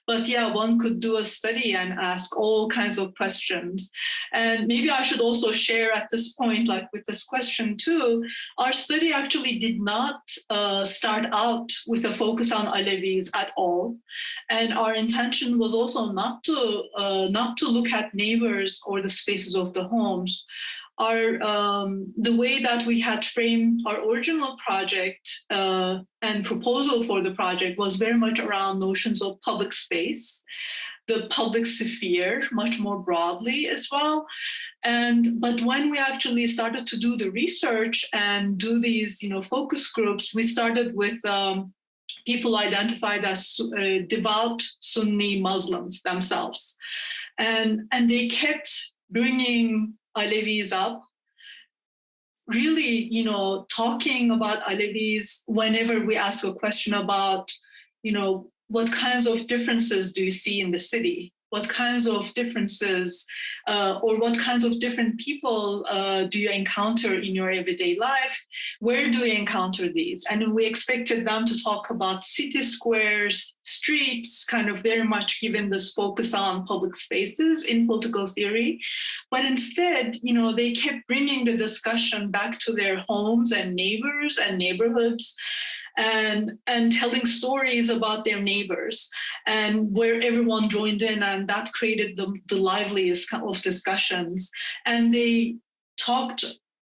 But yeah, one could do a study and ask all kinds of questions. And maybe I should also share at this point, like with this question too, our study actually did not start out with a focus on Alevis at all. And our intention was also not to look at neighbors or the spaces of the homes. The way that we had framed our original project and proposal for the project was very much around notions of public space, the public sphere, much more broadly as well. But when we actually started to do the research and do these, focus groups, we started with people identified as devout Sunni Muslims themselves, and they kept bringing Alevis up, really, talking about Alevis whenever we ask a question about, what kinds of differences do you see in the city? What kinds of differences or what kinds of different people do you encounter in your everyday life? Where do you encounter these? And we expected them to talk about city squares, streets, kind of very much given this focus on public spaces in political theory. But instead, they kept bringing the discussion back to their homes and neighbors and neighborhoods, and telling stories about their neighbors, and where everyone joined in, and that created the liveliest of discussions. And they talked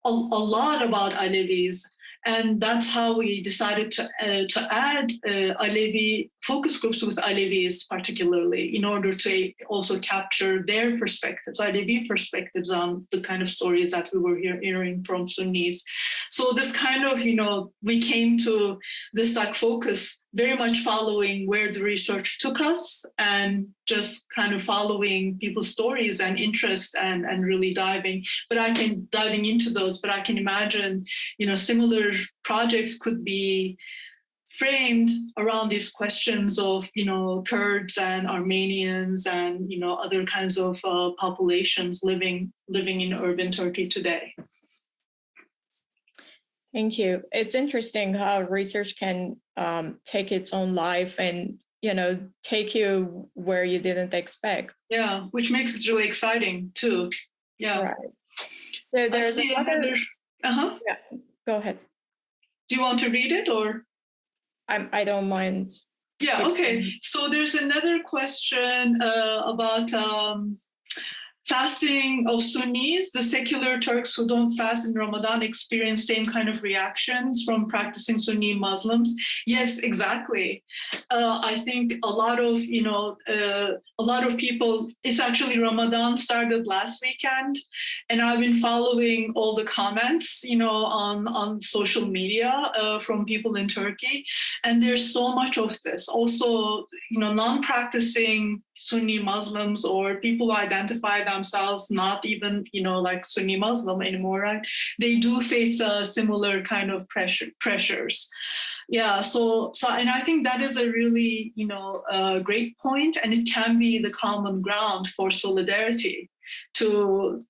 a lot about Alevis, and that's how we decided to add Alevi focus groups with Alevis particularly, in order to also capture their perspectives, Alevi perspectives on the kind of stories that we were hearing from Sunnis. So this kind of, we came to this like focus very much following where the research took us and just kind of following people's stories and interest and really diving into those. But I can imagine, similar projects could be framed around these questions of, Kurds and Armenians and, other kinds of populations living in urban Turkey today. Thank you. It's interesting how research can take its own life and, take you where you didn't expect. Yeah, which makes it really exciting too. Yeah. Right. So there's another. Uh-huh. Yeah. Go ahead. Do you want to read it or? I don't mind. Yeah. Okay. So there's another question about fasting of Sunnis. The secular Turks who don't fast in Ramadan experience same kind of reactions from practicing Sunni Muslims. Yes, exactly. I think a lot of people. It's actually Ramadan started last weekend, and I've been following all the comments, on social media from people in Turkey, and there's so much of this. Also, non-practicing Sunni Muslims or people who identify themselves not even, like Sunni Muslim anymore, right? They do face similar kind of pressures. Yeah, so and I think that is a really, great point, and it can be the common ground for solidarity to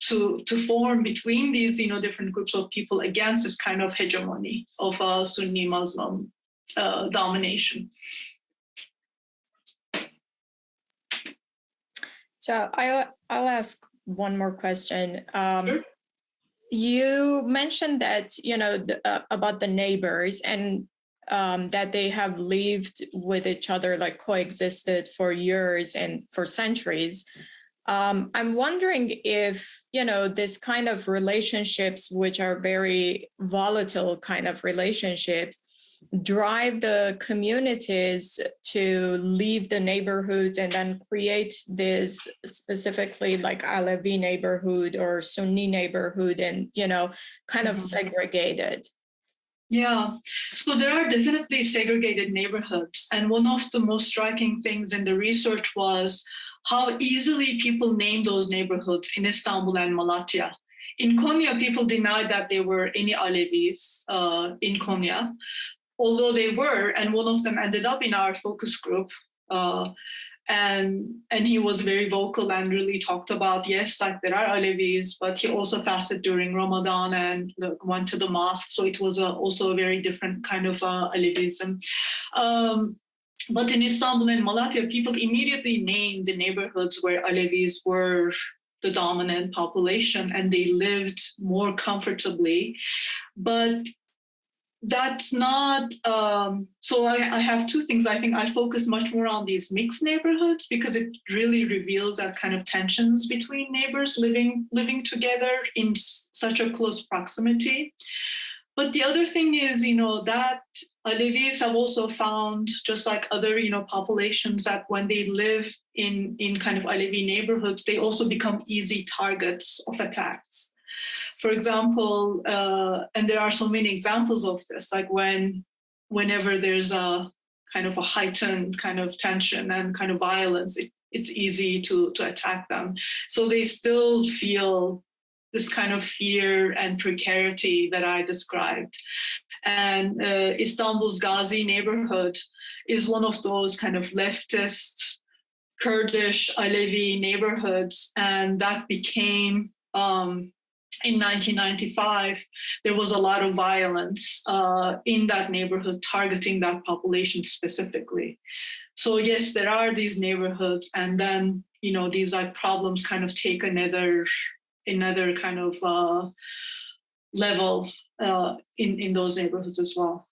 form between these, different groups of people against this kind of hegemony of Sunni Muslim domination. So I'll ask one more question. Sure. You mentioned that, about the neighbors and that they have lived with each other, like coexisted for years and for centuries. I'm wondering if, this kind of relationships, which are very volatile kind of relationships, drive the communities to leave the neighborhoods and then create this specifically like Alevi neighborhood or Sunni neighborhood and, kind of segregated. Yeah, so there are definitely segregated neighborhoods. And one of the most striking things in the research was how easily people name those neighborhoods in Istanbul and Malatya. In Konya, people denied that there were any Alevis in Konya, although they were, and one of them ended up in our focus group. And he was very vocal and really talked about, yes, like there are Alevis, but he also fasted during Ramadan and went to the mosque. So it was also a very different kind of Alevism. But in Istanbul and Malatya, people immediately named the neighborhoods where Alevis were the dominant population and they lived more comfortably. But that's not, so I have two things. I think I focus much more on these mixed neighborhoods because it really reveals that kind of tensions between neighbors living together in such a close proximity. But the other thing is, that Alevis have also found, just like other, populations, that when they live in kind of Alevi neighborhoods, they also become easy targets of attacks. For example, and there are so many examples of this, like whenever there's a kind of a heightened kind of tension and kind of violence, it's easy to attack them. So they still feel this kind of fear and precarity that I described. And Istanbul's Ghazi neighborhood is one of those kind of leftist Kurdish Alevi neighborhoods, and that became in 1995, there was a lot of violence in that neighborhood targeting that population specifically. So yes, there are these neighborhoods, and then these like problems kind of take another kind of level in those neighborhoods as well.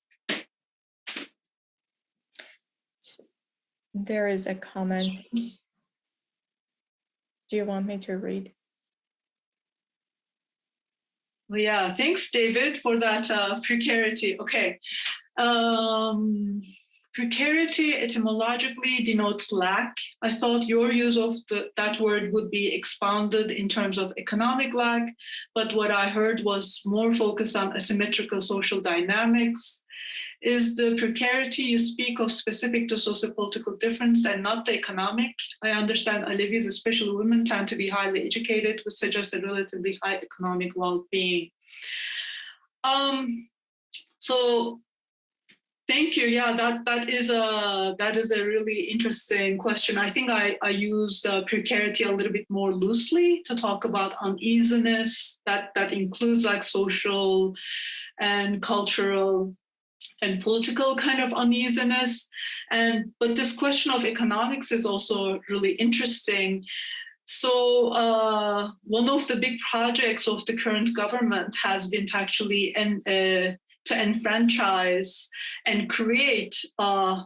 There is a comment. Do you want me to read? Well, yeah, thanks, David, for that precarity. Okay. Precarity etymologically denotes lack. I thought your use of that word would be expounded in terms of economic lack, but what I heard was more focused on asymmetrical social dynamics. Is the precarity you speak of specific to sociopolitical difference and not the economic? I understand Alevis, especially women, tend to be highly educated, which suggests a relatively high economic well-being. So thank you. Yeah, that is a really interesting question. I think I used precarity a little bit more loosely to talk about uneasiness that includes like social and cultural and political kind of uneasiness. But this question of economics is also really interesting. So one of the big projects of the current government has been to actually to enfranchise and create a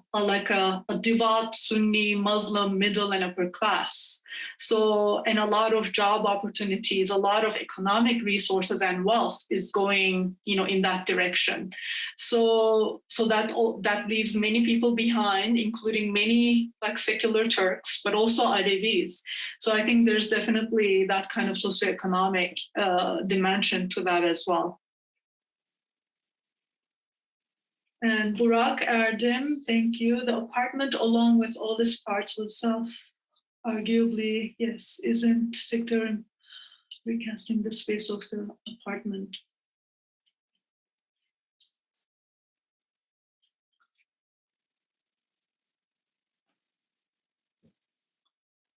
devout Sunni Muslim middle and upper class. So, and a lot of job opportunities, a lot of economic resources and wealth is going, in that direction. So that leaves many people behind, including many like secular Turks, but also Alevis. So I think there's definitely that kind of socioeconomic dimension to that as well. And Burak Erdem, thank you. The apartment, along with all its parts, will arguably, yes, isn't sector recasting the space of the apartment.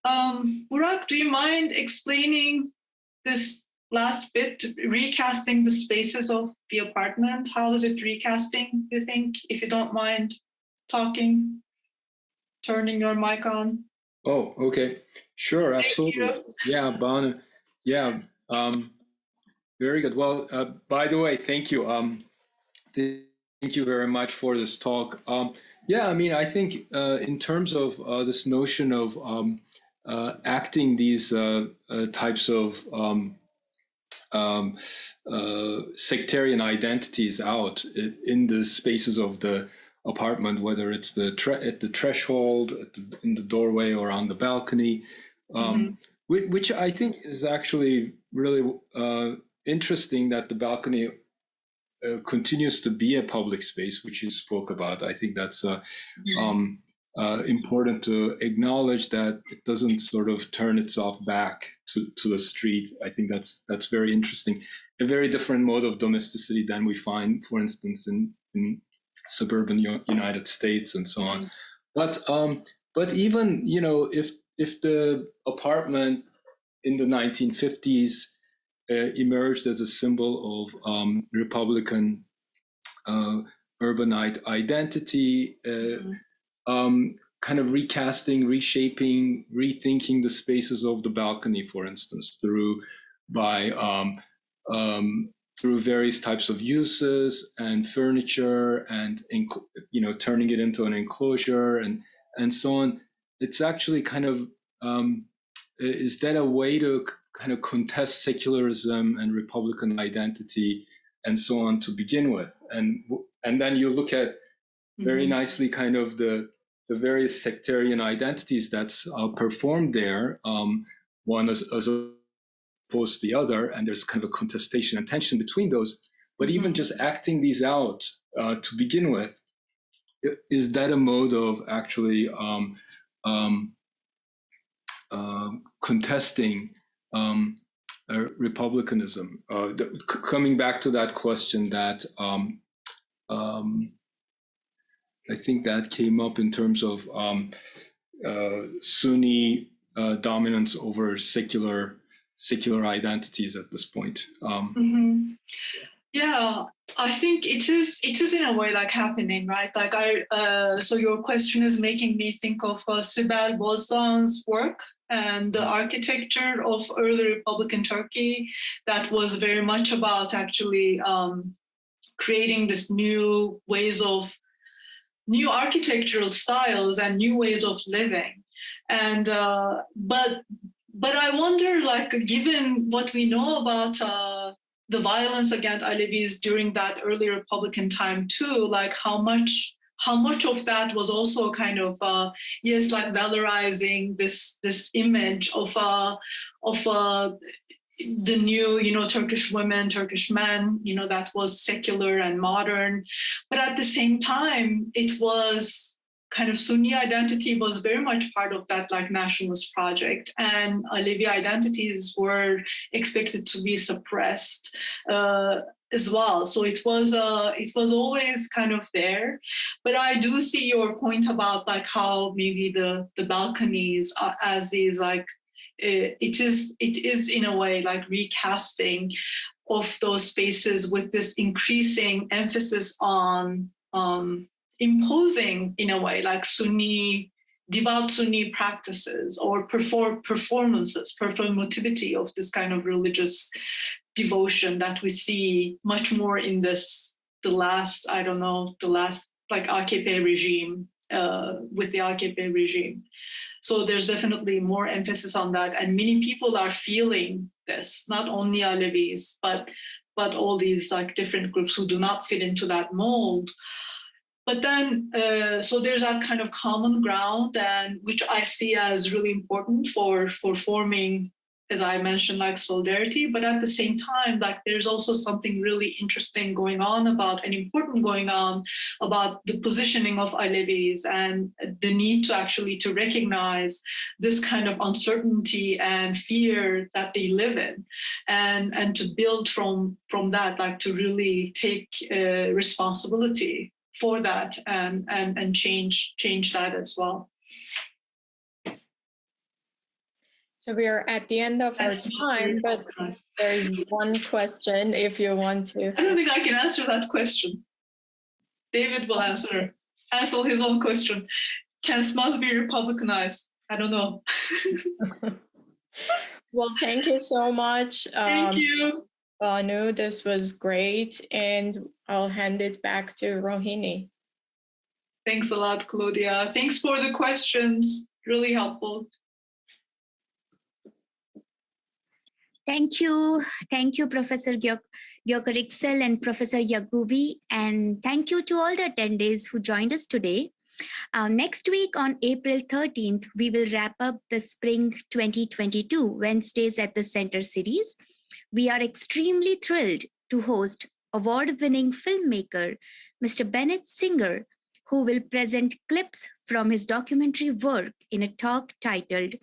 Burak, do you mind explaining this last bit, recasting the spaces of the apartment? How is it recasting, you think, if you don't mind talking, turning your mic on? Oh, okay. Sure, absolutely. Yeah, Banu. Yeah, very good. Well, by the way, thank you. Thank you very much for this talk. Yeah, I mean, I think in terms of this notion of acting these types of sectarian identities out in the spaces of the apartment, whether it's at the threshold, in the doorway, or on the balcony, which I think is actually really interesting that the balcony continues to be a public space, which you spoke about. I think that's important to acknowledge, that it doesn't sort of turn itself back to the street. I think that's very interesting. A very different mode of domesticity than we find, for instance, in suburban United States and so on. But even, if the apartment in the 1950s emerged as a symbol of Republican urbanite identity, kind of recasting, reshaping, rethinking the spaces of the balcony, for instance, through various types of uses and furniture, and turning it into an enclosure and so on. It's actually kind of is that a way to kind of contest secularism and Republican identity and so on to begin with, and then you look at very nicely kind of the various sectarian identities that's performed there, one as opposed to the other, and there's kind of a contestation and tension between those. But even just acting these out to begin with, is that a mode of actually contesting republicanism? Coming back to that question that I think that came up in terms of Sunni dominance over secular identities at this point. Yeah, I think it is in a way like happening, right? Like so your question is making me think of Sibel Bozdoğan's work and the architecture of early Republican Turkey, that was very much about actually creating this new architectural styles and new ways of living. And but I wonder, like, given what we know about the violence against Alevis during that early Republican time too, like how much how much of that was also kind of yes, like valorizing this image of the new, Turkish women, Turkish men, that was secular and modern. But at the same time, it was kind of Sunni identity was very much part of that like nationalist project, and Alevi identities were expected to be suppressed as well. So it was always kind of there. But I do see your point about like how maybe the balconies are as these like it is in a way like recasting of those spaces with this increasing emphasis on imposing in a way like devout Sunni practices or performativity of this kind of religious devotion that we see much more in the last like AKP regime, with the AKP regime. So there's definitely more emphasis on that, and many people are feeling this, not only Alevis, but all these like different groups who do not fit into that mold. But then, so there's that kind of common ground, and which I see as really important for forming, as I mentioned, like solidarity. But at the same time, like there's also something really interesting going on and important going on about the positioning of Alevis and the need to actually to recognize this kind of uncertainty and fear that they live in, and to build from that, like to really take responsibility for that and change that as well. So we are at the end of our time, but there's one question if you want to. I don't think I can answer that question. David will answer his own question. Can SMAs be Republicanized? I don't know. Well, thank you so much. Thank you. Banu, this was great. And I'll hand it back to Rohini. Thanks a lot, Claudia. Thanks for the questions. Really helpful. Thank you. Thank you, Professor Gökariksel and Professor Yagoubi. And thank you to all the attendees who joined us today. Next week on April 13th, we will wrap up the Spring 2022 Wednesdays at the Center series. We are extremely thrilled to host award-winning filmmaker, Mr. Bennett Singer, who will present clips from his documentary work in a talk titled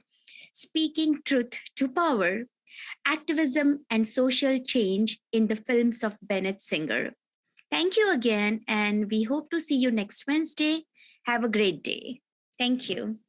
Speaking Truth to Power, Activism and Social Change in the Films of Bennett Singer. Thank you again, and we hope to see you next Wednesday. Have a great day. Thank you.